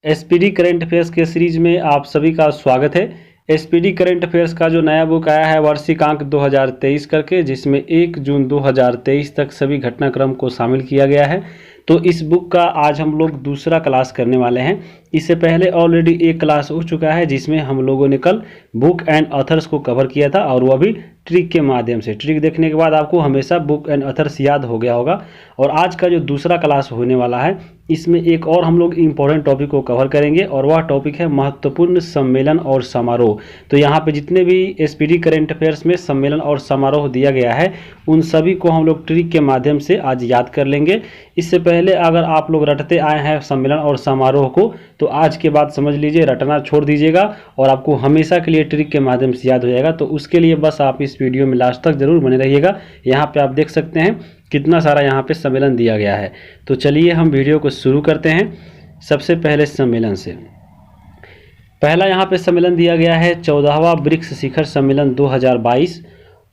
SPD current affairs के series में आप सभी का स्वागत है। एसपीडी करंट अफेयर्स का जो नया बुक आया है वार्षिकांक 2023 करके, जिसमें 1 जून 2023 तक सभी घटनाक्रम को शामिल किया गया है। तो इस बुक का आज हम लोग दूसरा क्लास करने वाले हैं। इससे पहले ऑलरेडी एक क्लास हो चुका है जिसमें हम लोगों ने कल बुक एंड ऑथर्स को कवर किया था, और वह भी ट्रिक के माध्यम से। ट्रिक देखने के बाद आपको हमेशा बुक एंड ऑथर्स याद हो गया होगा। और आज का जो दूसरा क्लास होने वाला है, इसमें एक और हम लोग इम्पोर्टेंट टॉपिक को कवर करेंगे, और वह टॉपिक है महत्वपूर्ण सम्मेलन और समारोह। तो यहाँ पे जितने भी एसपीडी करंट अफेयर्स में सम्मेलन और समारोह दिया गया है, उन सभी को हम लोग ट्रिक के माध्यम से आज याद कर लेंगे। इससे पहले अगर आप लोग रटते आए हैं सम्मेलन और समारोह को, तो आज के बाद समझ लीजिए रटना छोड़ दीजिएगा और आपको हमेशा के लिए ट्रिक के माध्यम से याद हो जाएगा। तो उसके लिए बस आप इस वीडियो में लास्ट तक जरूर बने रहिएगा। यहाँ पे आप देख सकते हैं कितना सारा यहाँ पे सम्मेलन दिया गया है। तो चलिए हम वीडियो को शुरू करते हैं। सबसे पहले सम्मेलन से पहला यहाँ पे सम्मेलन दिया गया है 14वां ब्रिक्स शिखर सम्मेलन 2022।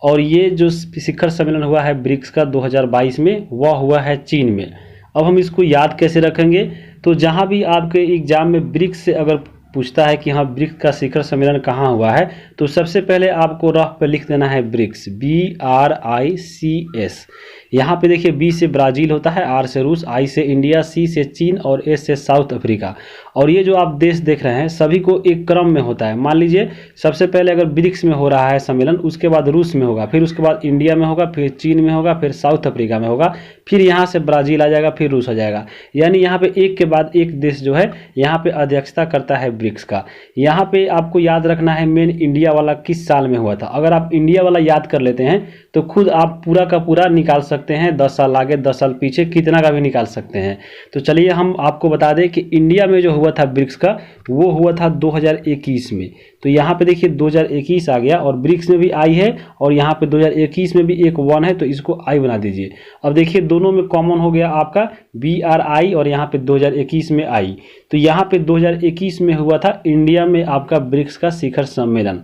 और ये जो शिखर सम्मेलन हुआ है ब्रिक्स का 2022 में, वह हुआ है चीन में। अब हम इसको याद कैसे रखेंगे? तो जहाँ भी आपके एग्जाम में ब्रिक्स से अगर पूछता है कि हाँ ब्रिक्स का शिखर सम्मेलन कहाँ हुआ है, तो सबसे पहले आपको रफ पे लिख देना है ब्रिक्स, BRICS। यहाँ पे देखिए B से ब्राज़ील होता है, R से रूस, I से इंडिया, C से चीन और S से साउथ अफ्रीका। और ये जो आप देश देख रहे हैं सभी को एक क्रम में होता है। मान लीजिए सबसे पहले अगर ब्रिक्स में हो रहा है सम्मेलन, उसके बाद रूस में होगा, फिर उसके बाद इंडिया में होगा, फिर चीन में होगा, फिर साउथ अफ्रीका में होगा, फिर यहाँ से ब्राज़ील आ जाएगा, फिर रूस आ जाएगा। यानी यहाँ पे एक के बाद एक देश जो है यहाँ पे अध्यक्षता करता है ब्रिक्स का। यहाँ पे आपको याद रखना है मेन इंडिया वाला किस साल में हुआ था। अगर आप इंडिया वाला याद कर लेते हैं तो खुद आप पूरा का पूरा निकाल सकते हैं, 10 साल आगे 10 साल पीछे कितना का भी निकाल सकते हैं। तो चलिए हम आपको बता दें कि इंडिया में जो हुआ था ब्रिक्स का, वो हुआ था 2021 में। तो यहाँ पे देखिए 2021 आ गया, और ब्रिक्स में भी आई है, और यहाँ पे 2021 में भी एक 1 है, तो इसको आई बना दीजिए। अब देखिए दोनों में कॉमन हो गया आपका BRI, और यहाँ पे 2021 में आई। तो यहाँ पे 2021 में हुआ था इंडिया में आपका ब्रिक्स का शिखर सम्मेलन।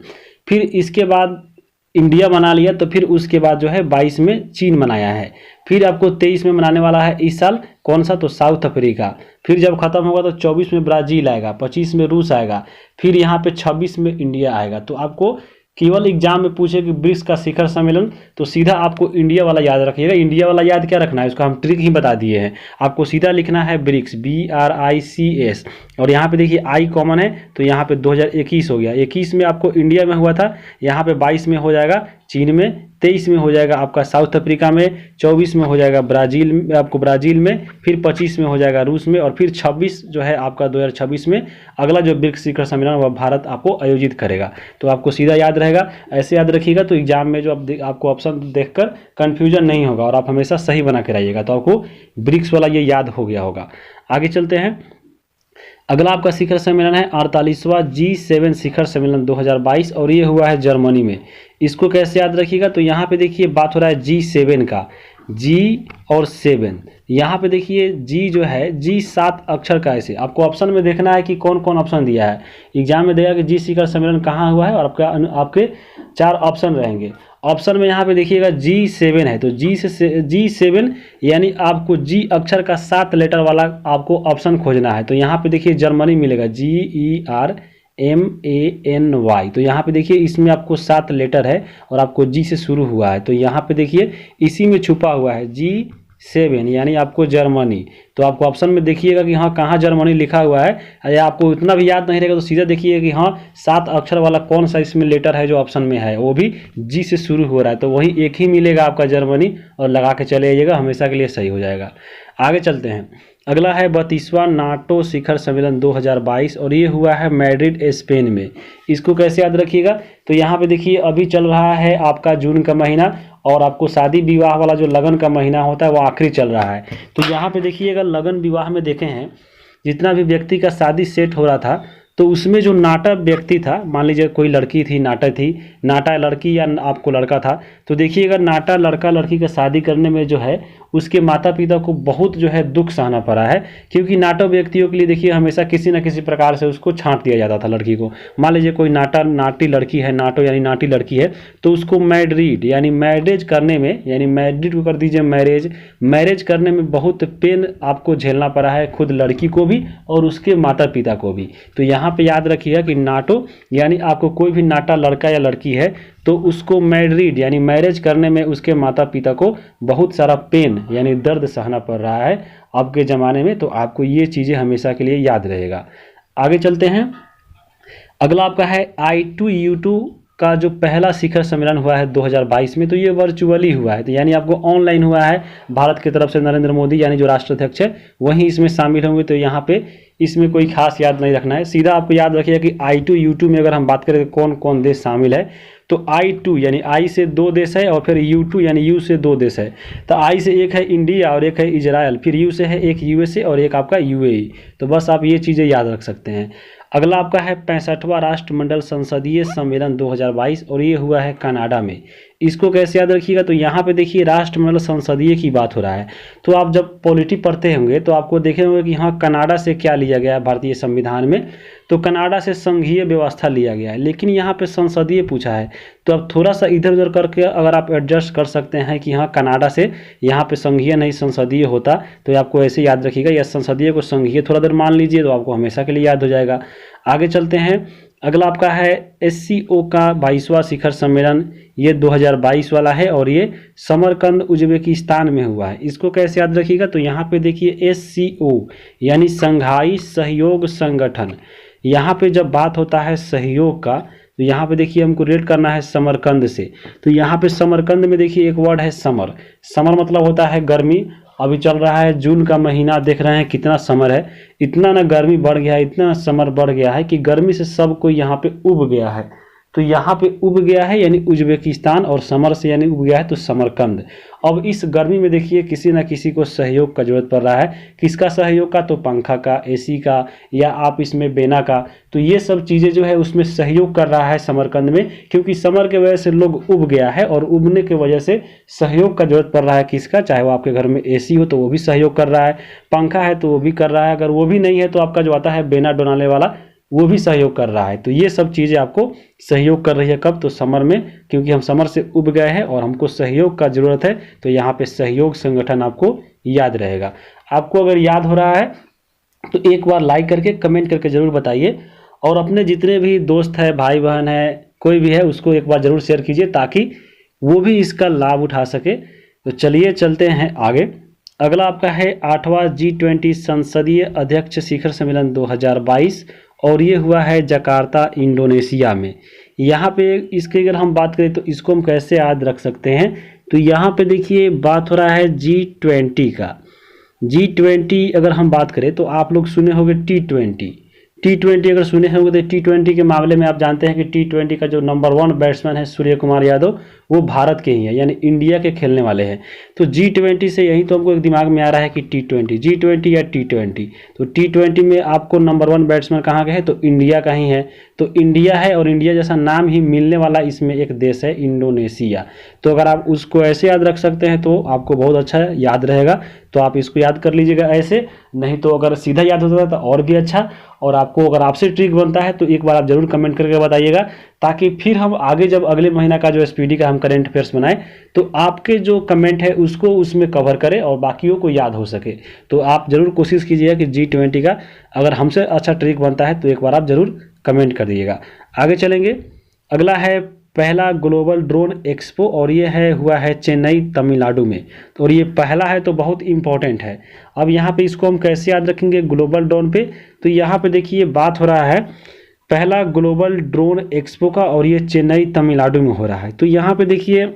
फिर इसके बाद इंडिया मना लिया, तो फिर उसके बाद जो है 22 में चीन मनाया है। फिर आपको 23 में मनाने वाला है इस साल, कौन सा? तो साउथ अफ्रीका। फिर जब खत्म होगा तो 24 में ब्राज़ील आएगा, 25 में रूस आएगा, फिर यहाँ पे 26 में इंडिया आएगा। तो आपको केवल एग्जाम में पूछे कि ब्रिक्स का शिखर सम्मेलन, तो सीधा आपको इंडिया वाला याद रखिएगा। इंडिया वाला याद क्या रखना है, उसका हम ट्रिक ही बता दिए हैं। आपको सीधा लिखना है ब्रिक्स, BRICS। और यहाँ पे देखिए आई कॉमन है, तो यहाँ पे 2021 हो गया। 21 में आपको इंडिया में हुआ था, यहाँ पे 22 में हो जाएगा चीन में, 23 में हो जाएगा आपका साउथ अफ्रीका में, 24 में हो जाएगा ब्राज़ील में, आपको ब्राज़ील में, फिर 25 में हो जाएगा रूस में, और फिर 26 जो है आपका 2026 में अगला जो ब्रिक्स शिखर सम्मेलन वह भारत आपको आयोजित करेगा। तो आपको सीधा याद रहेगा, ऐसे याद रखिएगा। तो एग्जाम में जो आपको ऑप्शन देखकर कन्फ्यूजन नहीं होगा, और आप हमेशा सही बना के रहिएगा। तो आपको ब्रिक्स वाला ये याद हो गया होगा। आगे चलते हैं। अगला आपका शिखर सम्मेलन है 48वां G7 शिखर सम्मेलन 2022, और ये हुआ है जर्मनी में। इसको कैसे याद रखिएगा? तो यहाँ पे देखिए बात हो रहा है G7 का, G और 7। यहाँ पे देखिए G जो है, G 7 अक्षर का। ऐसे आपको ऑप्शन में देखना है कि कौन कौन ऑप्शन दिया है। एग्जाम में देगा कि G शिखर सम्मेलन कहाँ हुआ है, और आपके 4 ऑप्शन रहेंगे। ऑप्शन में यहाँ पे देखिएगा G7 है, तो G7 यानी आपको G अक्षर का 7 लेटर वाला आपको ऑप्शन खोजना है। तो यहाँ पे देखिए जर्मनी मिलेगा, GERMANY। तो यहाँ पे देखिए इसमें आपको 7 लेटर है, और आपको G से शुरू हुआ है। तो यहाँ पे देखिए इसी में छुपा हुआ है G7 यानी आपको जर्मनी। तो आपको ऑप्शन में देखिएगा कि हाँ कहाँ जर्मनी लिखा हुआ है, या आपको इतना भी याद नहीं रहेगा तो सीधा देखिए कि हाँ 7 अक्षर वाला कौन सा इसमें लेटर है जो ऑप्शन में है, वो भी G से शुरू हो रहा है। तो वही एक ही मिलेगा आपका जर्मनी, और लगा के चले आइएगा, हमेशा के लिए सही हो जाएगा। आगे चलते हैं। अगला है 32वां नाटो शिखर सम्मेलन 2022, और ये हुआ है मैड्रिड स्पेन में। इसको कैसे याद रखिएगा? तो यहाँ पे देखिए अभी चल रहा है आपका जून का महीना, और आपको शादी विवाह वाला जो लगन का महीना होता है वो आखिरी चल रहा है। तो यहाँ पे देखिए अगर लगन विवाह में देखे हैं, जितना भी व्यक्ति का शादी सेट हो रहा था, तो उसमें जो नाटा व्यक्ति था, मान लीजिए कोई लड़की थी, नाटा थी, नाटा लड़की या आपको लड़का था, तो देखिए अगर नाटा लड़का लड़की का शादी करने में जो है उसके माता पिता को बहुत जो है दुख सहना पड़ा है, क्योंकि नाटो व्यक्तियों के लिए देखिए हमेशा किसी न किसी प्रकार से उसको छांट दिया जाता था लड़की को। मान लीजिए कोई नाटी लड़की है, नाटो यानी नाटी लड़की है, तो उसको मैरिड यानी मैरिज करने में, यानी मैरिड को कर दीजिए मैरिज करने में बहुत पेन आपको झेलना पड़ा है, खुद लड़की को भी और उसके माता पिता को भी। तो यहाँ पे याद रखिएगा कि नाटो यानी आपको कोई भी नाटा लड़का या लड़की है तो उसको मैरिड यानी मैरिज करने में उसके माता पिता को बहुत सारा पेन यानी दर्द सहना पड़ रहा है अब के ज़माने में। तो आपको ये चीज़ें हमेशा के लिए याद रहेगा। आगे चलते हैं। अगला आपका है I2U2 का जो पहला शिखर सम्मेलन हुआ है 2022 में, तो ये वर्चुअली हुआ है, तो यानी आपको ऑनलाइन हुआ है। भारत की तरफ से नरेंद्र मोदी यानी जो राष्ट्राध्यक्ष है वहीं इसमें शामिल होंगे। तो यहाँ पे इसमें कोई खास याद नहीं रखना है, सीधा आपको याद रखिएगा कि I2U2 में अगर हम बात करें कौन कौन देश शामिल है, तो I2 यानी I से 2 देश है और फिर U2 यानी U से 2 देश है। तो I से एक है इंडिया और एक है इजराइल, फिर U से है एक USA और एक आपका UAE। तो बस आप ये चीज़ें याद रख सकते हैं। अगला आपका है 65वां राष्ट्रमंडल संसदीय सम्मेलन 2022 और ये हुआ है कनाडा में। इसको कैसे याद रखिएगा, तो यहाँ पे देखिए राष्ट्रमंडल संसदीय की बात हो रहा है। तो आप जब पॉलिटी पढ़ते होंगे तो आपको देखे होंगे कि यहाँ कनाडा से क्या लिया गया है भारतीय संविधान में, तो कनाडा से संघीय व्यवस्था लिया गया है, लेकिन यहाँ पे संसदीय पूछा है। तो अब थोड़ा सा इधर उधर करके अगर आप एडजस्ट कर सकते हैं कि हाँ कनाडा से यहाँ पे संघीय नहीं संसदीय होता, तो आपको ऐसे याद रखिएगा, या संसदीय को संघीय थोड़ा देर मान लीजिए तो आपको हमेशा के लिए याद हो जाएगा। आगे चलते हैं। अगला आपका है SCO का 22वां शिखर सम्मेलन, ये 2022 वाला है और ये समरकंद उज्बेकिस्तान में हुआ है। इसको कैसे याद रखिएगा, तो यहाँ पे देखिए SCO यानी संघाई सहयोग संगठन। यहाँ पे जब बात होता है सहयोग का, तो यहाँ पे देखिए हमको रेट करना है समरकंद से। तो यहाँ पे समरकंद में देखिए एक वर्ड है समर। समर मतलब होता है गर्मी। अभी चल रहा है जून का महीना, देख रहे हैं कितना समर है, इतना ना गर्मी बढ़ गया है, इतना समर बढ़ गया है कि गर्मी से सब कोई यहाँ पे उब गया है। तो यहाँ पे उब गया है यानी उज्बेकिस्तान, और समर से यानी उब गया है तो समरकंद। अब इस गर्मी में देखिए किसी न किसी को सहयोग का जरूरत पड़ रहा है। किसका सहयोग का, तो पंखा का, AC का, या आप इसमें बेना का। तो ये सब चीज़ें जो है उसमें सहयोग कर रहा है समरकंद में, क्योंकि समर के वजह से लोग उब गया है और उबने के वजह से सहयोग का जरूरत पड़ रहा है। किसका, चाहे वो आपके घर में AC हो तो वो भी सहयोग कर रहा है, पंखा है तो वो भी कर रहा है, अगर वो भी नहीं है तो आपका जो आता है बेना डोलाने वाला वो भी सहयोग कर रहा है। तो ये सब चीज़ें आपको सहयोग कर रही है कब, तो समर में, क्योंकि हम समर से उब गए हैं और हमको सहयोग का ज़रूरत है। तो यहाँ पे सहयोग संगठन आपको याद रहेगा। आपको अगर याद हो रहा है तो एक बार लाइक करके कमेंट करके ज़रूर बताइए, और अपने जितने भी दोस्त हैं, भाई बहन है, कोई भी है, उसको एक बार ज़रूर शेयर कीजिए ताकि वो भी इसका लाभ उठा सके। तो चलिए चलते हैं आगे। अगला आपका है 8वां G20 संसदीय अध्यक्ष शिखर सम्मेलन 2022 और ये हुआ है जकार्ता इंडोनेशिया में। यहाँ पे इसकी अगर हम बात करें तो इसको हम कैसे याद रख सकते हैं, तो यहाँ पे देखिए बात हो रहा है G20 का। G20 अगर हम बात करें तो आप लोग सुने होंगे T20 अगर सुने होंगे तो T20 के मामले में आप जानते हैं कि T20 का जो नंबर 1 बैट्समैन है सूर्य कुमार यादव, वो भारत के ही है, यानी इंडिया के खेलने वाले हैं। तो G20 से यही तो हमको एक दिमाग में आ रहा है कि G20 या T20। तो T20 में आपको नंबर 1 बैट्समैन कहाँ का है, तो इंडिया का ही है। तो इंडिया है और इंडिया जैसा नाम ही मिलने वाला इसमें एक देश है इंडोनेशिया। तो अगर आप उसको ऐसे याद रख सकते हैं तो आपको बहुत अच्छा याद रहेगा। तो आप इसको याद कर लीजिएगा ऐसे, नहीं तो अगर सीधा याद होता है तो और भी अच्छा। और आपको अगर आपसे ट्रिक बनता है तो एक बार आप जरूर कमेंट करके बताइएगा, ताकि फिर हम आगे जब अगले महीना का जो SPD का हम करंट अफेयर्स बनाएं तो आपके जो कमेंट है उसको उसमें कवर करें और बाकियों को याद हो सके। तो आप जरूर कोशिश कीजिएगा कि G20 का अगर हमसे अच्छा ट्रिक बनता है तो एक बार आप जरूर कमेंट कर दीजिएगा। आगे चलेंगे। अगला है पहला ग्लोबल ड्रोन एक्सपो और ये हुआ है चेन्नई तमिलनाडु में। तो और ये पहला है तो बहुत इम्पोर्टेंट है। अब यहाँ पे इसको हम कैसे याद रखेंगे ग्लोबल ड्रोन पे, तो यहाँ पे देखिए बात हो रहा है पहला ग्लोबल ड्रोन एक्सपो का और ये चेन्नई तमिलनाडु में हो रहा है। तो यहाँ पे देखिए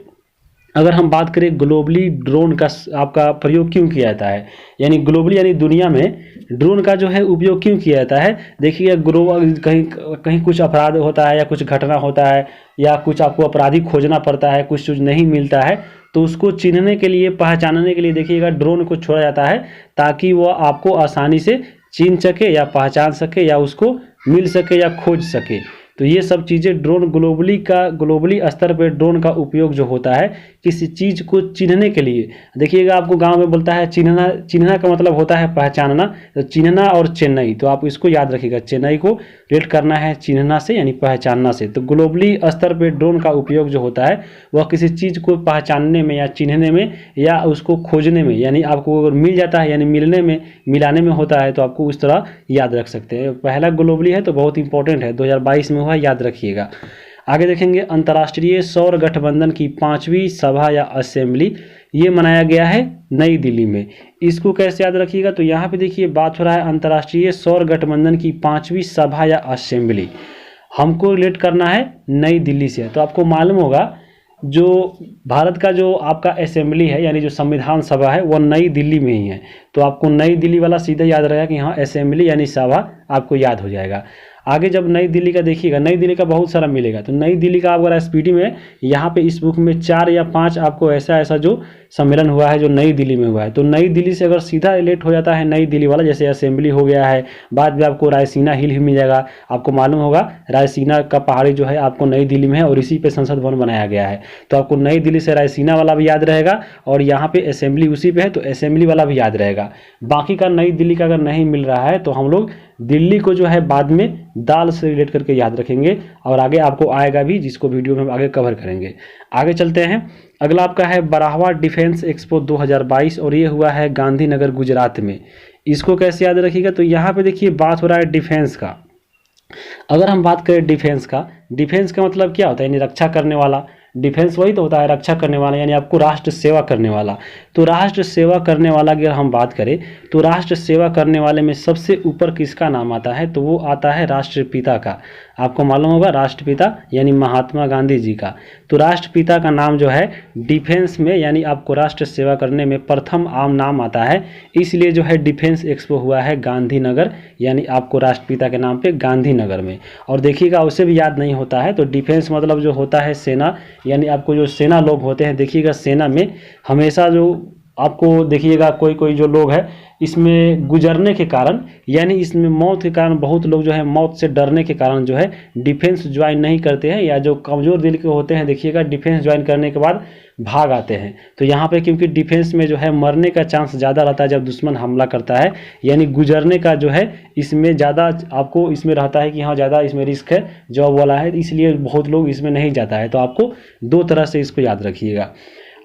अगर हम बात करें ग्लोबली ड्रोन का आपका प्रयोग क्यों किया जाता है, यानी ग्लोबली यानी दुनिया में ड्रोन का जो है उपयोग क्यों किया जाता है। देखिए कहीं कुछ अपराध होता है या कुछ घटना होता है या कुछ आपको अपराधी खोजना पड़ता है, कुछ चीज़ नहीं मिलता है, तो उसको चिन्हने के लिए, पहचानने के लिए देखिएगा ड्रोन को छोड़ा जाता है ताकि वो आपको आसानी से चिन्ह सके या पहचान सके या उसको मिल सके या खोज सके। तो तो ये सब चीज़ें ड्रोन ग्लोबली स्तर पर ड्रोन का उपयोग जो होता है किसी चीज़ को चिन्हने के लिए। देखिएगा आपको गांव में बोलता है चिन्हना का मतलब होता है पहचानना, तो चिन्हना और चेन्नई, तो आप इसको याद रखिएगा, चेन्नई को रेट करना है चिन्हना से यानी पहचानना से। तो ग्लोबली स्तर पर ड्रोन का उपयोग जो होता है वह किसी चीज़ को पहचानने में या चिन्हने में या उसको खोजने में, यानी आपको अगर मिल जाता है यानी मिलने में मिलाने में होता है तो आपको उस तरह याद रख सकते हैं। पहला ग्लोबली है तो बहुत इंपॉर्टेंट है, 2022 में हुआ, याद रखिएगा। आगे देखेंगे अंतर्राष्ट्रीय सौर गठबंधन की 5वीं सभा या असेंबली, ये मनाया गया है नई दिल्ली में। इसको कैसे याद रखिएगा, तो यहाँ पे देखिए बात हो रहा है अंतर्राष्ट्रीय सौर गठबंधन की 5वीं सभा या असेंबली, हमको रिलेट करना है नई दिल्ली से। तो आपको मालूम होगा जो भारत का जो आपका असेंबली है यानी जो संविधान सभा है वह नई दिल्ली में ही है, तो आपको नई दिल्ली वाला सीधे याद रहेगा कि हाँ असेंबली यानी सभा आपको याद हो जाएगा। आगे जब नई दिल्ली का देखिएगा, नई दिल्ली का बहुत सारा मिलेगा, तो नई दिल्ली का अगर एसपीटी में यहाँ पे इस बुक में 4 या 5 आपको ऐसा जो सम्मेलन हुआ है जो नई दिल्ली में हुआ है। तो नई दिल्ली से अगर सीधा रिलेट हो जाता है नई दिल्ली वाला, जैसे असेंबली हो गया है, बाद में आपको रायसीना हिल मिल जाएगा। आपको मालूम होगा रायसीना का पहाड़ी जो है आपको नई दिल्ली में है और इसी पे संसद भवन बनाया गया है, तो आपको नई दिल्ली से रायसीना वाला भी याद रहेगा और यहाँ पे असेंबली उसी पे है तो असेंबली वाला भी याद रहेगा। बाकी का नई दिल्ली का अगर नहीं मिल रहा है तो हम लोग दिल्ली को जो है बाद में दाल से रिलेट करके याद रखेंगे और आगे आपको आएगा भी, जिसको वीडियो में हम आगे कवर करेंगे। आगे चलते हैं, अगला आपका है बराहवा डिफेंस एक्सपो 2022 और ये हुआ है गांधीनगर गुजरात में। इसको कैसे याद रखिएगा, तो यहाँ पे देखिए बात हो रहा है डिफेंस का। अगर हम बात करें डिफेंस का मतलब क्या होता है, यानी रक्षा करने वाला। डिफेंस वही तो होता है रक्षा करने वाला, यानी आपको राष्ट्र सेवा करने वाला। तो राष्ट्र सेवा करने वाला अगर हम बात करें तो राष्ट्र सेवा करने वाले में सबसे ऊपर किसका नाम आता है, तो वो आता है राष्ट्रपिता का। आपको मालूम होगा राष्ट्रपिता यानी महात्मा गांधी जी का। तो राष्ट्रपिता का नाम जो है डिफेंस में यानी आपको राष्ट्र सेवा करने में प्रथम आम नाम आता है, इसलिए जो है डिफेंस एक्सपो हुआ है गांधीनगर यानी आपको राष्ट्रपिता के नाम पे गांधीनगर में। और देखिएगा उसे भी याद नहीं होता है, तो डिफेंस मतलब जो होता है सेना, यानी आपको जो सेना लोग होते हैं, देखिएगा सेना में हमेशा जो आपको देखिएगा कोई जो लोग हैं इसमें गुजरने के कारण यानी इसमें मौत के कारण बहुत लोग जो है मौत से डरने के कारण जो है डिफेंस ज्वाइन नहीं करते हैं, या जो कमज़ोर दिल के होते हैं देखिएगा डिफेंस ज्वाइन करने के बाद भाग आते हैं। तो यहाँ पे क्योंकि डिफेंस में जो है मरने का चांस ज़्यादा रहता है जब दुश्मन हमला करता है, यानी गुजरने का जो है इसमें ज़्यादा आपको इसमें रहता है कि हाँ ज़्यादा इसमें रिस्क है जॉब वाला है, इसलिए बहुत लोग इसमें नहीं जाता है। तो आपको 2 तरह से इसको याद रखिएगा।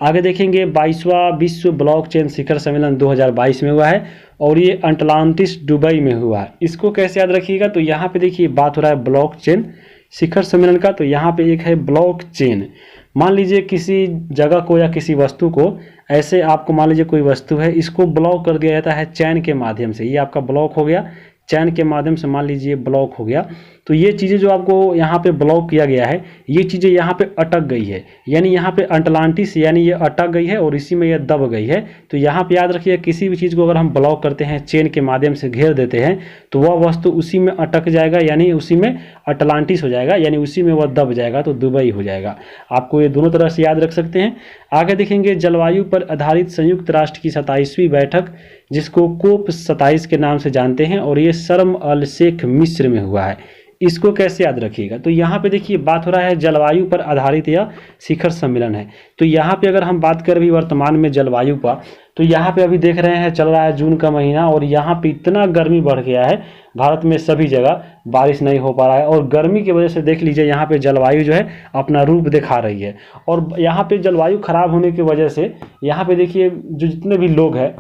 आगे देखेंगे 22वां विश्व ब्लॉकचेन शिखर सम्मेलन 2022 में हुआ है और ये अटलांटिस दुबई में हुआ है। इसको कैसे याद रखिएगा, तो यहाँ पे देखिए बात हो रहा है ब्लॉकचेन शिखर सम्मेलन का। तो यहाँ पे एक है ब्लॉकचेन, मान लीजिए किसी जगह को या किसी वस्तु को ऐसे आपको मान लीजिए कोई वस्तु है, इसको ब्लॉक कर दिया जाता है चैन के माध्यम से। ये आपका ब्लॉक हो गया, चैन के माध्यम से मान लीजिए ब्लॉक हो गया। तो ये चीज़ें जो आपको यहाँ पे ब्लॉक किया गया है ये चीज़ें यहाँ पे अटक गई है, यानी यहाँ पे अटलांटिस यानी ये अटक गई है और इसी में ये दब गई है। तो यहाँ पे याद रखिए किसी भी चीज़ को अगर हम ब्लॉक करते हैं चेन के माध्यम से घेर देते हैं तो वह वस्तु उसी में अटक जाएगा, यानी उसी में अटलांटिस हो जाएगा, यानी उसी में वह दब जाएगा तो दुबई हो जाएगा। आपको ये दोनों तरह से याद रख सकते हैं। आगे देखेंगे जलवायु पर आधारित संयुक्त राष्ट्र की 27वीं बैठक जिसको कोप 27 के नाम से जानते हैं और ये शर्म अल शेख मिस्र में हुआ है। इसको कैसे याद रखिएगा, तो यहाँ पे देखिए बात हो रहा है जलवायु पर आधारित यह शिखर सम्मेलन है। तो यहाँ पे अगर हम बात करें अभी वर्तमान में जलवायु पर, तो यहाँ पे अभी देख रहे हैं चल रहा है जून का महीना और यहाँ पे इतना गर्मी बढ़ गया है, भारत में सभी जगह बारिश नहीं हो पा रहा है और गर्मी की वजह से देख लीजिए यहाँ पे जलवायु जो है अपना रूप दिखा रही है। और यहाँ पे जलवायु खराब होने की वजह से यहाँ पे देखिए जो जितने भी लोग हैं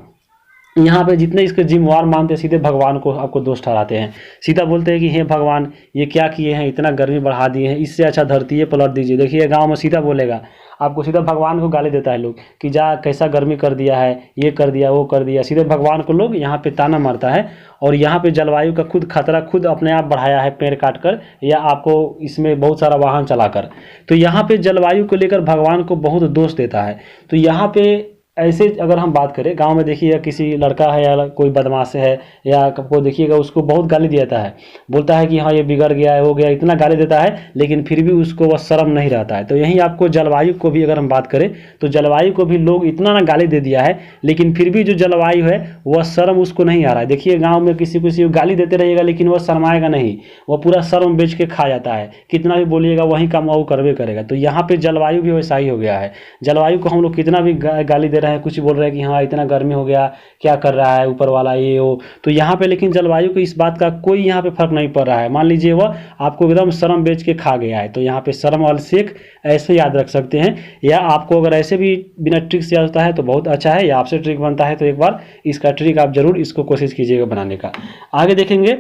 यहाँ पे जितने इसके जिम्मेवार मानते हैं सीधे भगवान को आपको दोष ठहराते हैं, सीधा बोलते हैं कि हे भगवान ये क्या किए हैं, इतना गर्मी बढ़ा दिए हैं, इससे अच्छा धरती पलट दीजिए। देखिए गांव में सीधा बोलेगा आपको, सीधा भगवान को गाली देता है लोग कि जा कैसा गर्मी कर दिया है, ये कर दिया वो कर दिया, सीधे भगवान को लोग यहाँ पे ताना मारता है। और यहाँ पे जलवायु का खुद खतरा खुद अपने आप बढ़ाया है पेड़ काट कर या आपको इसमें बहुत सारा वाहन चलाकर। तो यहाँ पे जलवायु को लेकर भगवान को बहुत दोष देता है। तो यहाँ पे ऐसे अगर हम बात करें गांव में, देखिए किसी लड़का है या कोई बदमाश है या को देखिएगा उसको बहुत गाली देता है, बोलता है कि हाँ ये बिगड़ गया है, हो गया, इतना गाली देता है, लेकिन फिर भी उसको वह शर्म नहीं रहता है। तो यहीं आपको जलवायु को भी अगर हम बात करें तो जलवायु को भी लोग इतना ना गाली दे दिया है, लेकिन फिर भी जो जलवायु है वह शर्म उसको नहीं आ रहा है। देखिए गाँव में किसी किसी को गाली देते रहिएगा लेकिन वह शर्माएगा नहीं, वह पूरा शर्म बेच के खा जाता है, कितना भी बोलिएगा वहीं काम वो करवे करेगा। तो यहाँ पे जलवायु भी वैसा ही हो गया है। जलवायु को हम लोग कितना भी गाली दे रहे हैं, कुछ बोल रहे हैं कि हाँ इतना गर्मी हो गया, क्या कर रहा है ऊपर वाला ये वो, तो यहाँ पे लेकिन जलवायु को इस बात का कोई यहाँ पे फर्क नहीं पड़ रहा है। मान लीजिए वह आपको एकदम शर्म बेच के खा गया है, तो यहाँ पे शर्म वाले शेख ऐसे याद रख सकते हैं। या आपको अगर ऐसे भी बिना ट्रिक से याद होता है तो बहुत अच्छा है, या आपसे ट्रिक बनता है तो एक बार इसका ट्रिक आप जरूर इसको कोशिश कीजिएगा बनाने का। आगे देखेंगे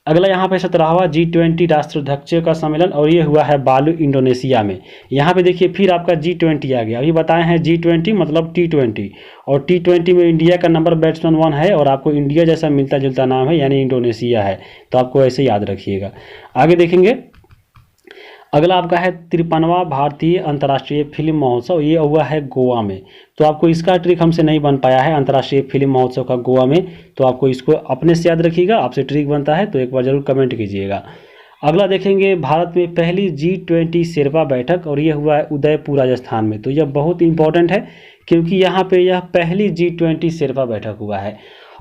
अगला यहाँ पे 17वां G20 राष्ट्राध्यक्षों का सम्मेलन, और ये हुआ है बालू इंडोनेशिया में। यहाँ पे देखिए फिर आपका G20 आ गया। अभी बताए हैं G20 मतलब T20, और T20 में इंडिया का नंबर बैट्समैन 1 है, और आपको इंडिया जैसा मिलता जुलता नाम है यानी इंडोनेशिया है, तो आपको ऐसे याद रखिएगा। आगे देखेंगे अगला आपका है 53वां भारतीय अंतर्राष्ट्रीय फिल्म महोत्सव, ये हुआ है गोवा में। तो आपको इसका ट्रिक हमसे नहीं बन पाया है अंतर्राष्ट्रीय फिल्म महोत्सव का गोवा में, तो आपको इसको अपने से याद रखिएगा। आपसे ट्रिक बनता है तो एक बार जरूर कमेंट कीजिएगा। अगला देखेंगे भारत में पहली G20 शेरपा बैठक, और ये हुआ है उदयपुर राजस्थान में। तो यह बहुत इंपॉर्टेंट है क्योंकि यहाँ पे यह पहली G20 शेरपा बैठक हुआ है।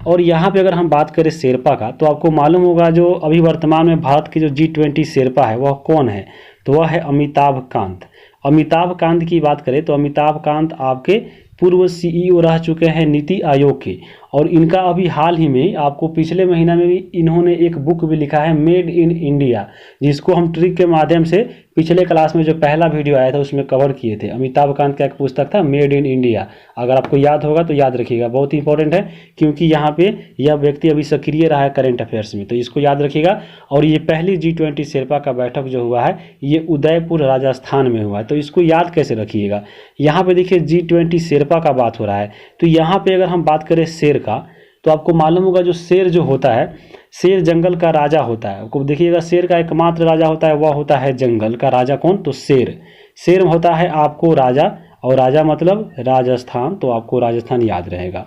और यहाँ पे अगर हम बात करें शेरपा का, तो आपको मालूम होगा जो अभी वर्तमान में भारत की जो G20 शेरपा है वह कौन है, तो वह है अमिताभ कांत। अमिताभ कांत की बात करें तो अमिताभ कांत आपके पूर्व CEO रह चुके हैं नीति आयोग के, और इनका अभी हाल ही में आपको पिछले महीना में भी इन्होंने एक बुक भी लिखा है मेड इन इंडिया, जिसको हम ट्रिक के माध्यम से पिछले क्लास में जो पहला वीडियो आया था उसमें कवर किए थे। अमिताभ कांत का एक पुस्तक था मेड इन इंडिया, अगर आपको याद होगा तो याद रखिएगा, बहुत इंपॉर्टेंट है क्योंकि यहाँ पे यह व्यक्ति अभी सक्रिय रहा है करंट अफेयर्स में, तो इसको याद रखिएगा। और ये पहली G20 शेरपा का बैठक जो हुआ है ये उदयपुर राजस्थान में हुआ है, तो इसको याद कैसे रखिएगा। यहाँ पे देखिए G20 शेरपा का बात हो रहा है, तो यहाँ पे अगर हम बात करें शेर का, तो आपको मालूम होगा जो शेर जो होता है, शेर जंगल का राजा होता है। आपको देखिएगा शेर का एकमात्र राजा होता है, वह होता है जंगल का राजा। कौन? तो शेर। शेर होता है आपको राजा, और राजा मतलब राजस्थान, तो आपको राजस्थान याद रहेगा।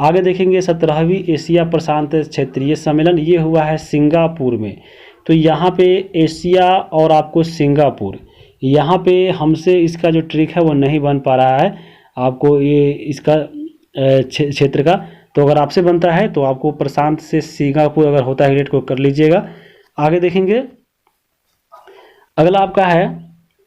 आगे देखेंगे 17वीं एशिया प्रशांत क्षेत्रीय सम्मेलन, ये हुआ है सिंगापुर में। तो यहाँ पे एशिया और आपको सिंगापुर, यहाँ पे हमसे इसका जो ट्रिक है वो नहीं बन पा रहा है आपको ये इसका क्षेत्र का। तो अगर आपसे बनता है तो आपको प्रशांत से सिंगापुर अगर होता है रिलेट को कर लीजिएगा। आगे देखेंगे अगला आपका है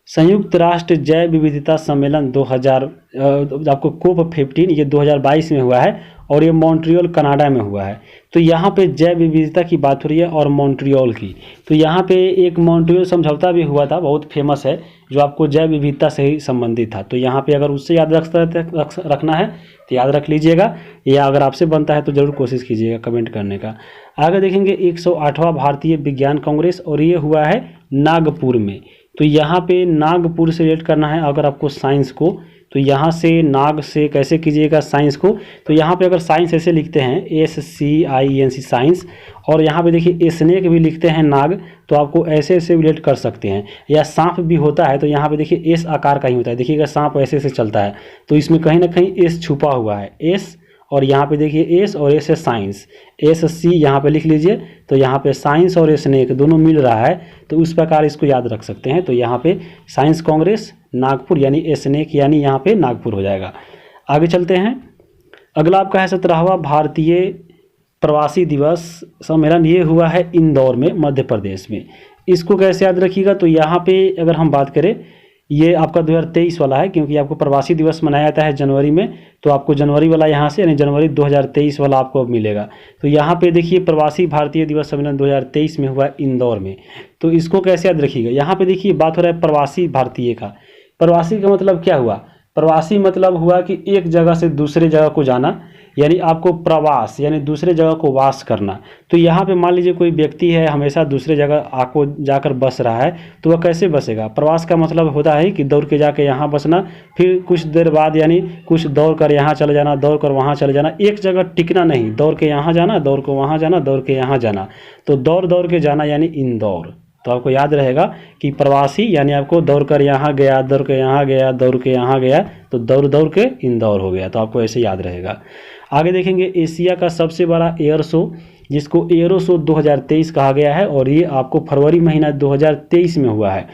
संयुक्त राष्ट्र जैव विविधता सम्मेलन 2000 आपको COP15, ये 2022 में हुआ है, और ये मॉन्ट्रियल कनाडा में हुआ है। तो यहाँ पे जैव विविधता की बात हो रही है और मॉन्ट्रियल की। तो यहाँ पे एक मॉन्ट्रियल समझौता भी हुआ था, बहुत फेमस है, जो आपको जैव विविधता से ही संबंधित था। तो यहाँ पे अगर उससे याद रखना है तो याद रख लीजिएगा, या अगर आपसे बनता है तो ज़रूर कोशिश कीजिएगा कमेंट करने का। आगे देखेंगे 108वां भारतीय विज्ञान कांग्रेस, और ये हुआ है नागपुर में। तो यहाँ पे नागपुर से रिलेट करना है अगर आपको साइंस को, तो यहाँ से नाग से कैसे कीजिएगा साइंस को। तो यहाँ पे अगर साइंस ऐसे लिखते हैं SCIENC साइंस, और यहाँ पे देखिए स्नेक भी लिखते हैं नाग, तो आपको ऐसे ऐसे रिलेट कर सकते हैं। या सांप भी होता है तो यहाँ पे देखिए S आकार का ही होता है, देखिएगा सांप ऐसे ऐसे चलता है, तो इसमें कहीं ना कहीं S छुपा हुआ है, S, और यहाँ पे देखिए S और S है साइंस, SC यहाँ पे लिख लीजिए। तो यहाँ पे साइंस और स्नेक दोनों मिल रहा है, तो उस प्रकार इसको याद रख सकते हैं। तो यहाँ पे साइंस कांग्रेस नागपुर यानी स्नेक यानी यहाँ पे नागपुर हो जाएगा। आगे चलते हैं अगला आपका है 17वां भारतीय प्रवासी दिवस सम्मेलन, ये हुआ है इंदौर में मध्य प्रदेश में। इसको कैसे याद रखिएगा, तो यहाँ पे अगर हम बात करें ये आपका 2023 वाला है, क्योंकि आपको प्रवासी दिवस मनाया जाता है जनवरी में, तो आपको जनवरी वाला यहाँ से यानी जनवरी 2023 वाला आपको मिलेगा। तो यहाँ पे देखिए प्रवासी भारतीय दिवस सम्मेलन 2023 में हुआ इंदौर में। तो इसको कैसे याद रखिएगा, यहाँ पे देखिए बात हो रहा है प्रवासी भारतीय का। प्रवासी का मतलब क्या हुआ, प्रवासी मतलब हुआ कि एक जगह से दूसरे जगह को जाना, यानी आपको प्रवास यानी दूसरे जगह को वास करना। तो यहाँ पे मान लीजिए कोई व्यक्ति है हमेशा दूसरे जगह आपको जाकर बस रहा है, तो वह कैसे बसेगा। प्रवास का मतलब होता है कि दौड़ के जाके यहाँ बसना, फिर कुछ देर बाद यानी कुछ दौड़ कर यहाँ चले जाना, दौड़ कर वहाँ चले जाना, एक जगह टिकना नहीं, दौड़ के यहाँ जाना, दौड़ को वहाँ जाना, दौड़ के यहाँ जाना। तो दौड़ दौड़ के जाना यानी इंदौर। तो आपको याद रहेगा कि प्रवासी यानी आपको दौड़ कर यहाँ गया, दौड़ के यहाँ गया, दौड़ के यहाँ गया, तो दौड़ दौड़ के इंदौर हो गया। तो आपको ऐसे याद रहेगा। आगे देखेंगे एशिया का सबसे बड़ा एयर शो, जिसको एयरो शो 2023 कहा गया है, और ये आपको फरवरी महीना 2023 में हुआ है,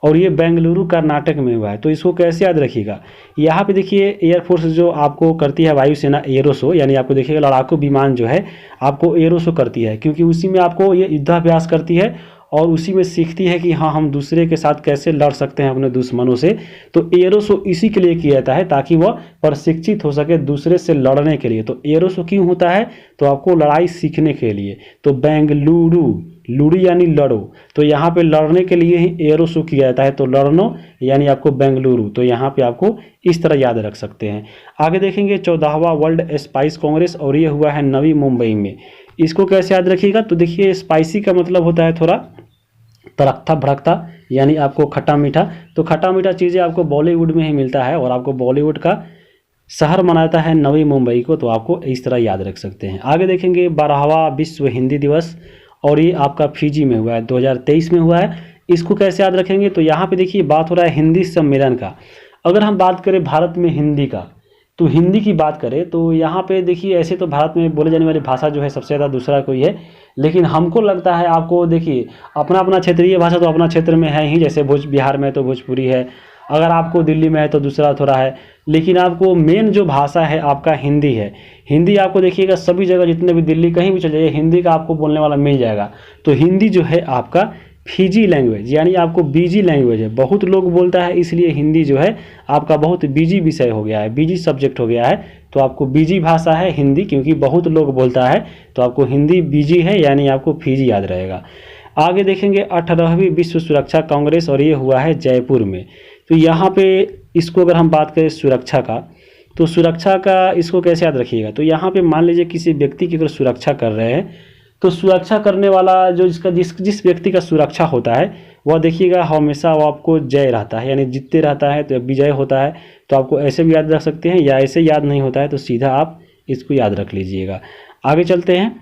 और ये बेंगलुरु कर्नाटक में हुआ है। तो इसको कैसे याद रखिएगा, यहाँ पे देखिए एयरफोर्स जो आपको करती है वायुसेना एयरो शो, यानी आपको देखिएगा लड़ाकू विमान जो है आपको एयरो शो करती है, क्योंकि उसी में आपको ये युद्धाभ्यास करती है और उसी में सीखती है कि हाँ हम दूसरे के साथ कैसे लड़ सकते हैं अपने दुश्मनों से। तो एयरो शो इसी के लिए किया जाता है ताकि वह प्रशिक्षित हो सके दूसरे से लड़ने के लिए। तो एयरो शो क्यों होता है, तो आपको लड़ाई सीखने के लिए। तो बेंगलुरु, लुरु यानी लड़ो, तो यहाँ पे लड़ने के लिए ही एयरो शो किया जाता है। तो लड़नो यानी आपको बेंगलुरु, तो यहाँ पे आपको इस तरह याद रख सकते हैं। आगे देखेंगे 14वां वर्ल्ड स्पाइस कांग्रेस, और ये हुआ है नवी मुंबई में। इसको कैसे याद रखिएगा, तो देखिए स्पाइसी का मतलब होता है थोड़ा तड़कता भड़कता, यानी आपको खट्टा मीठा। तो खट्टा मीठा चीज़ें आपको बॉलीवुड में ही मिलता है, और आपको बॉलीवुड का शहर मनाता है नवी मुंबई को, तो आपको इस तरह याद रख सकते हैं। आगे देखेंगे 12वां विश्व हिंदी दिवस, और ये आपका फिजी में हुआ है, 2023 में हुआ है। इसको कैसे याद रखेंगे, तो यहाँ पे देखिए बात हो रहा है हिंदी सम्मेलन का। अगर हम बात करें भारत में हिंदी का, तो हिंदी की बात करें तो यहाँ पे देखिए ऐसे तो भारत में बोले जाने वाली भाषा जो है सबसे ज़्यादा दूसरा कोई है, लेकिन हमको लगता है आपको देखिए अपना अपना क्षेत्रीय भाषा तो अपना क्षेत्र में है ही, जैसे बिहार में तो भोजपुरी है, अगर आपको दिल्ली में है तो दूसरा थोड़ा है, लेकिन आपको मेन जो भाषा है आपका हिंदी है। हिंदी आपको देखिएगा सभी जगह, जितने भी दिल्ली कहीं भी चले जाइए हिंदी का आपको बोलने वाला मिल जाएगा। तो हिंदी जो है आपका फिजी लैंग्वेज यानी आपको बिजी लैंग्वेज है, बहुत लोग बोलता है, इसलिए हिंदी जो है आपका बहुत बिजी विषय हो गया है, बिजी सब्जेक्ट हो गया है। तो आपको बिजी भाषा है हिंदी, क्योंकि बहुत लोग बोलता है, तो आपको हिंदी बिजी है यानी आपको फिजी याद रहेगा। आगे देखेंगे 18वीं विश्व सुरक्षा कांग्रेस, और ये हुआ है जयपुर में। तो यहाँ पे इसको अगर हम बात करें सुरक्षा का, तो सुरक्षा का इसको कैसे याद रखिएगा, तो यहाँ पे मान लीजिए किसी व्यक्ति की अगर सुरक्षा कर रहे हैं, तो सुरक्षा करने वाला जो जिस व्यक्ति का सुरक्षा होता है वह देखिएगा हमेशा वो आपको जय रहता है, यानी जीतते रहता है, तो विजय होता है। तो आपको ऐसे भी याद रख सकते हैं, या ऐसे याद नहीं होता है तो सीधा आप इसको याद रख लीजिएगा। आगे चलते हैं।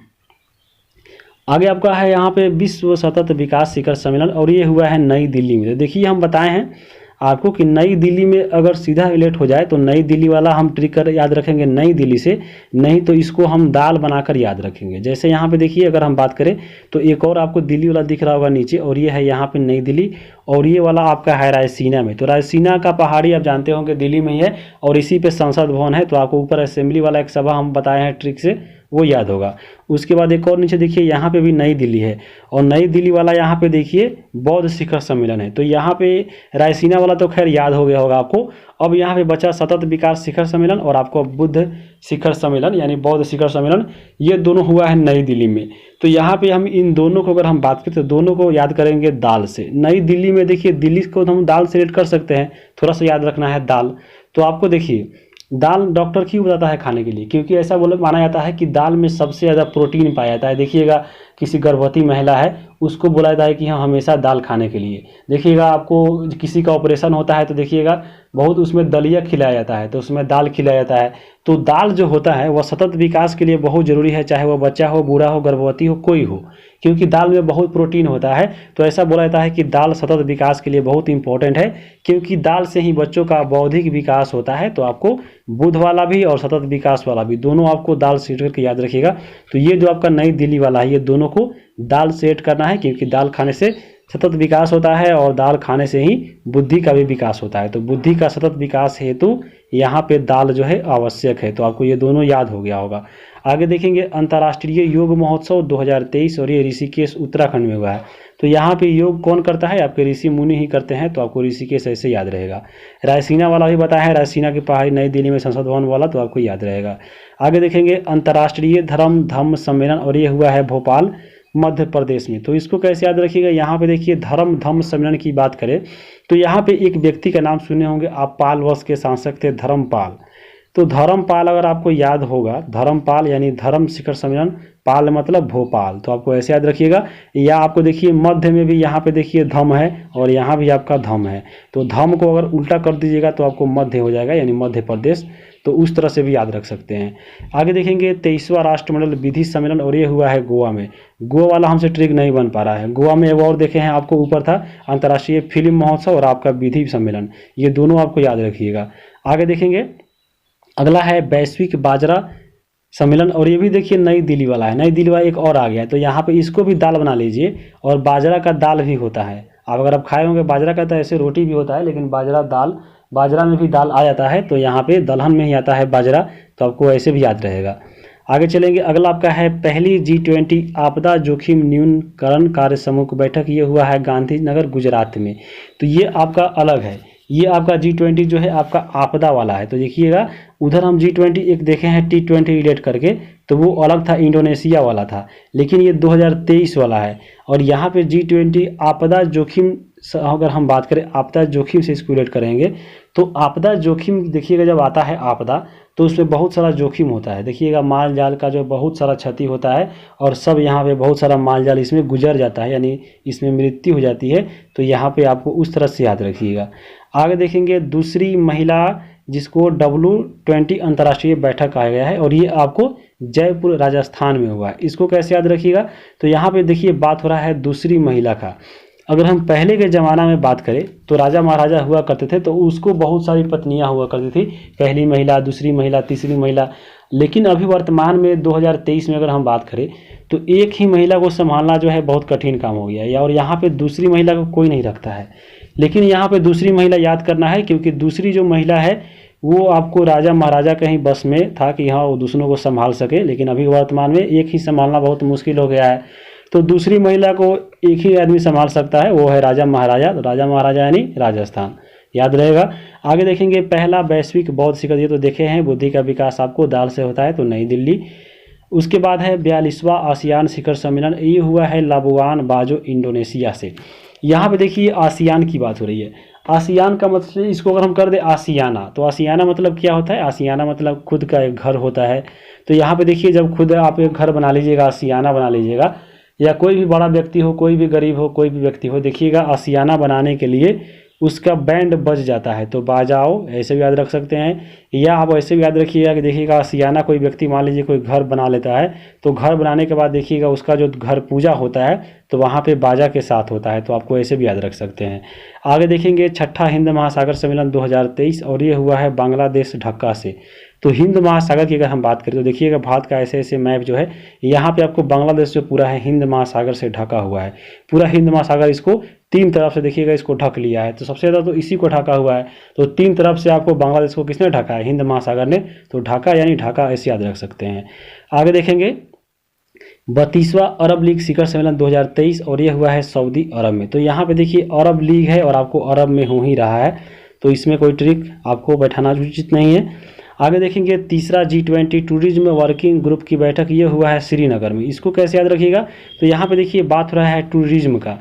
आगे आपका है यहाँ पे विश्व सतत विकास शिखर सम्मेलन, और ये हुआ है नई दिल्ली में। तो देखिए हम बताए हैं आपको कि नई दिल्ली में अगर सीधा रिलेट हो जाए तो नई दिल्ली वाला हम ट्रिकर याद रखेंगे नई दिल्ली से, नहीं तो इसको हम दाल बनाकर याद रखेंगे। जैसे यहाँ पे देखिए अगर हम बात करें तो एक और आपको दिल्ली वाला दिख रहा होगा नीचे, और ये है यहाँ पे नई दिल्ली, और ये वाला आपका है रायसीना में। तो रायसीना का पहाड़ी आप जानते होंगे दिल्ली में ही है, और इसी पे संसद भवन है। तो आपको ऊपर असेंबली वाला एक सभा हम बताए हैं ट्रिक से, वो याद होगा। उसके बाद एक और नीचे देखिए यहाँ पे भी नई दिल्ली है, और नई दिल्ली वाला यहाँ पे देखिए बौद्ध शिखर सम्मेलन है। तो यहाँ पे रायसीना वाला तो खैर याद हो गया होगा आपको। अब यहाँ पे बचा सतत विकास शिखर सम्मेलन और आपको बुद्ध शिखर सम्मेलन यानी बौद्ध शिखर सम्मेलन, ये दोनों हुआ है नई दिल्ली में। तो यहाँ पे हम इन दोनों को अगर हम बात करें तो दोनों को याद करेंगे दाल से। नई दिल्ली में देखिए दिल्ली को हम दाल से रिलेट कर सकते हैं, थोड़ा सा याद रखना है दाल। तो आपको देखिए दाल डॉक्टर क्यों बताता है खाने के लिए, क्योंकि ऐसा माना जाता है कि दाल में सबसे ज़्यादा प्रोटीन पाया जाता है। देखिएगा किसी गर्भवती महिला है उसको बोला जाता है कि हाँ हमेशा दाल खाने के लिए। देखिएगा आपको किसी का ऑपरेशन होता है तो देखिएगा बहुत उसमें दलिया खिलाया जाता है, तो उसमें दाल खिलाया जाता है। तो दाल जो होता है वह सतत विकास के लिए बहुत ज़रूरी है, चाहे वह बच्चा हो, बूढ़ा हो, गर्भवती हो, कोई हो, क्योंकि दाल में बहुत प्रोटीन होता है। तो ऐसा बोला जाता है कि दाल सतत विकास के लिए बहुत इंपॉर्टेंट है, क्योंकि दाल से ही बच्चों का बौद्धिक विकास होता है। तो आपको बुद्ध वाला भी और सतत विकास वाला भी दोनों आपको दाल से करके याद रखिएगा। तो ये जो आपका नई दिल्ली वाला है ये दोनों को दाल से ऐड करना है, क्योंकि दाल खाने से सतत विकास होता है और दाल खाने से ही बुद्धि का भी विकास होता है। तो बुद्धि का सतत विकास हेतु यहाँ पे दाल जो है आवश्यक है। तो आपको ये दोनों याद हो गया होगा। आगे देखेंगे अंतर्राष्ट्रीय योग महोत्सव 2023, और ये ऋषिकेश उत्तराखंड में हुआ है। तो यहाँ पे योग कौन करता है, आपके ऋषि मुनि ही करते हैं। तो आपको ऋषिकेश ऐसे याद रहेगा। रायसीना वाला भी बताया है, रायसीना की पहाड़ी नई दिल्ली में संसद भवन वाला, तो आपको याद रहेगा। आगे देखेंगे अंतर्राष्ट्रीय धम्म सम्मेलन, और ये हुआ है भोपाल मध्य प्रदेश में। तो इसको कैसे याद रखिएगा, यहाँ पे देखिए धम्म सम्मेलन की बात करें तो यहाँ पे एक व्यक्ति का नाम सुने होंगे आप, पाल वंश के शासक थे धर्मपाल। तो धर्मपाल अगर आपको याद होगा, धर्मपाल यानी धर्म शिखर सम्मेलन, पाल मतलब भोपाल, तो आपको ऐसे याद रखिएगा। या आपको देखिए मध्य में भी यहाँ पे देखिए धम है और यहाँ भी आपका धम है, तो धम को अगर उल्टा कर दीजिएगा तो आपको मध्य हो जाएगा यानी मध्य प्रदेश। तो उस तरह से भी याद रख सकते हैं। आगे देखेंगे 23वां राष्ट्रमंडल विधि सम्मेलन, और ये हुआ है गोवा में। गोवा वाला हमसे ट्रिक नहीं बन पा रहा है। गोवा में एक और देखे हैं आपको, ऊपर था अंतर्राष्ट्रीय फिल्म महोत्सव और आपका विधि सम्मेलन, ये दोनों आपको याद रखिएगा। आगे देखेंगे अगला है वैश्विक बाजरा सम्मेलन, और ये भी देखिए नई दिल्ली वाला है। नई दिल्ली वाला एक और आ गया है, तो यहाँ पे इसको भी दाल बना लीजिए। और बाजरा का दाल भी होता है, आप अगर आप खाए होंगे बाजरा का, तो ऐसे रोटी भी होता है, लेकिन बाजरा दाल, बाजरा में भी दाल आ जाता है, तो यहाँ पे दलहन में ही आता है बाजरा, तो आपको ऐसे भी याद रहेगा। आगे चलेंगे, अगला आपका है पहली G20 आपदा जोखिम न्यूनीकरण कार्य समूह की बैठक, ये हुआ है गांधीनगर गुजरात में। तो ये आपका अलग है, ये आपका G20 जो है आपका आपदा वाला है। तो देखिएगा उधर हम G20 एक देखे हैं T20 रिलेट करके, तो वो अलग था, इंडोनेशिया वाला था, लेकिन ये 2023 वाला है। और यहाँ पे G20 आपदा जोखिम, अगर हम बात करें आपदा जोखिम से इसको रिलेट करेंगे, तो आपदा जोखिम देखिएगा जब आता है आपदा, तो उसमें बहुत सारा जोखिम होता है। देखिएगा माल जाल का जो बहुत सारा क्षति होता है, और सब यहाँ पे बहुत सारा माल जाल इसमें गुजर जाता है, यानी इसमें मृत्यु हो जाती है। तो यहाँ पे आपको उस तरह से याद रखिएगा। आगे देखेंगे दूसरी महिला जिसको W20 अंतर्राष्ट्रीय बैठक कहा गया है, और ये आपको जयपुर राजस्थान में हुआ है। इसको कैसे याद रखिएगा, तो यहाँ पे देखिए बात हो रहा है दूसरी महिला का। अगर हम पहले के ज़माना में बात करें तो राजा महाराजा हुआ करते थे, तो उसको बहुत सारी पत्नियां हुआ करती थी, पहली महिला, दूसरी महिला, तीसरी महिला। लेकिन अभी वर्तमान में 2023 में अगर हम बात करें तो एक ही महिला को संभालना जो है बहुत कठिन काम हो गया है, और यहाँ पे दूसरी महिला को कोई नहीं रखता है। लेकिन यहाँ पे दूसरी महिला याद करना है, क्योंकि दूसरी जो महिला है वो आपको राजा महाराजा का ही बस में था कि हाँ वो दूसरों को संभाल सके, लेकिन अभी वर्तमान में एक ही संभालना बहुत मुश्किल हो गया है। तो दूसरी महिला को एक ही आदमी संभाल सकता है, वो है राजा महाराजा। तो राजा महाराजा यानी राजस्थान, याद रहेगा। आगे देखेंगे पहला वैश्विक बौद्ध शिखर, ये तो देखे हैं, बुद्धि का विकास आपको दाल से होता है, तो नई दिल्ली। उसके बाद है 42वां आसियान शिखर सम्मेलन, ये हुआ है लाबुआन बाजो इंडोनेशिया से। यहाँ पे देखिए आसियान की बात हो रही है। आसियान का मतलब, इसको अगर हम कर दे आसियाना, तो आसियाना मतलब क्या होता है, आसियाना मतलब खुद का एक घर होता है। तो यहाँ पे देखिए जब खुद आप एक घर बना लीजिएगा, आसियाना बना लीजिएगा, या कोई भी बड़ा व्यक्ति हो, कोई भी गरीब हो, कोई भी व्यक्ति हो, देखिएगा आसियाना बनाने के लिए उसका बैंड बज जाता है, तो बाजाओ ऐसे भी याद रख सकते हैं। या आप ऐसे भी याद रखिएगा कि देखिएगा आसियाना, कोई व्यक्ति मान लीजिए कोई घर बना लेता है, तो घर बनाने के बाद देखिएगा उसका जो घर पूजा होता है तो वहाँ पे बाजा के साथ होता है, तो आपको ऐसे भी याद रख सकते हैं। आगे देखेंगे छठा हिंद महासागर सम्मेलन 2023, और ये हुआ है बांग्लादेश ढाका से। तो हिंद महासागर की अगर हम बात करें तो देखिएगा भारत का ऐसे ऐसे मैप जो है, यहाँ पे आपको बांग्लादेश जो पूरा है हिंद महासागर से ढका हुआ है। पूरा हिंद महासागर इसको तीन तरफ से देखिएगा इसको ढक लिया है, तो सबसे ज़्यादा तो इसी को ढका हुआ है। तो तीन तरफ से आपको बांग्लादेश को किसने ढका है, हिंद महासागर ने। तो ढाका यानी ढाका ऐसे याद रख सकते हैं। आगे देखेंगे 32वां अरब लीग शिखर सम्मेलन 2023, और ये हुआ है सऊदी अरब में। तो यहाँ पे देखिए अरब लीग है और आपको अरब में हो ही रहा है, तो इसमें कोई ट्रिक आपको बैठाना उचित नहीं है। आगे देखेंगे तीसरा G20 टूरिज्म वर्किंग ग्रुप की बैठक, ये हुआ है श्रीनगर में। इसको कैसे याद रखिएगा, तो यहाँ पे देखिए बात हो रहा है टूरिज्म का।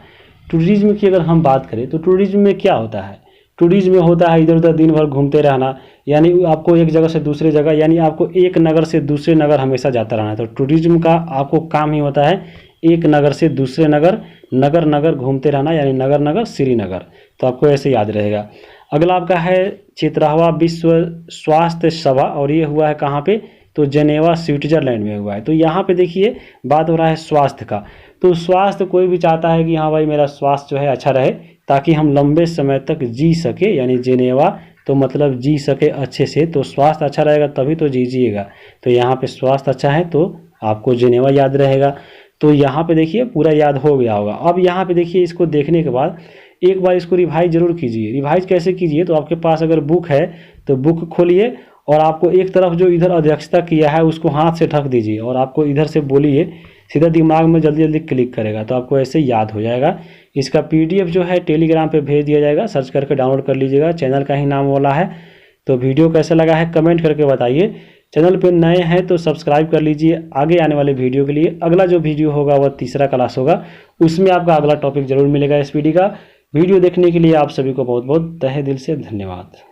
टूरिज्म की अगर हम बात करें तो टूरिज्म में क्या होता है, टूरिज्म में होता है इधर उधर दिन भर घूमते रहना, यानी आपको एक जगह से दूसरे जगह, यानी आपको एक नगर से दूसरे नगर हमेशा जाता रहना है। तो टूरिज्म का आपको काम ही होता है एक नगर से दूसरे नगर, नगर नगर घूमते रहना, यानी नगर नगर श्रीनगर। तो आपको ऐसे याद रहेगा। अगला आपका है 17वां विश्व स्वास्थ्य सभा, और ये हुआ है कहाँ पे, तो जेनेवा स्विट्जरलैंड में हुआ है। तो यहाँ पे देखिए बात हो रहा है स्वास्थ्य का। तो स्वास्थ्य कोई भी चाहता है कि हाँ भाई मेरा स्वास्थ्य जो है अच्छा रहे, ताकि हम लंबे समय तक जी सके, यानी जेनेवा तो मतलब जी सके अच्छे से। तो स्वास्थ्य अच्छा रहेगा तभी तो जीजिएगा। तो यहाँ पे स्वास्थ्य अच्छा है तो आपको जेनेवा याद रहेगा। तो यहाँ पे देखिए पूरा याद हो गया होगा। अब यहाँ पे देखिए इसको देखने के बाद एक बार इसको रिवाइज जरूर कीजिए। रिवाइज कैसे कीजिए, तो आपके पास अगर बुक है तो बुक खोलिए, और आपको एक तरफ जो इधर अध्यक्षता किया है उसको हाथ से ढक दीजिए, और आपको इधर से बोलिए, सीधा दिमाग में जल्दी जल्दी क्लिक करेगा, तो आपको ऐसे याद हो जाएगा। इसका PDF जो है टेलीग्राम पे भेज दिया जाएगा, सर्च करके डाउनलोड कर लीजिएगा। चैनल का ही नाम वाला है। तो वीडियो कैसा लगा है कमेंट करके बताइए। चैनल पे नए हैं तो सब्सक्राइब कर लीजिए आगे आने वाले वीडियो के लिए। अगला जो वीडियो होगा वह तीसरा क्लास होगा, उसमें आपका अगला टॉपिक जरूर मिलेगा SPD का। वीडियो देखने के लिए आप सभी को बहुत बहुत तहे दिल से धन्यवाद।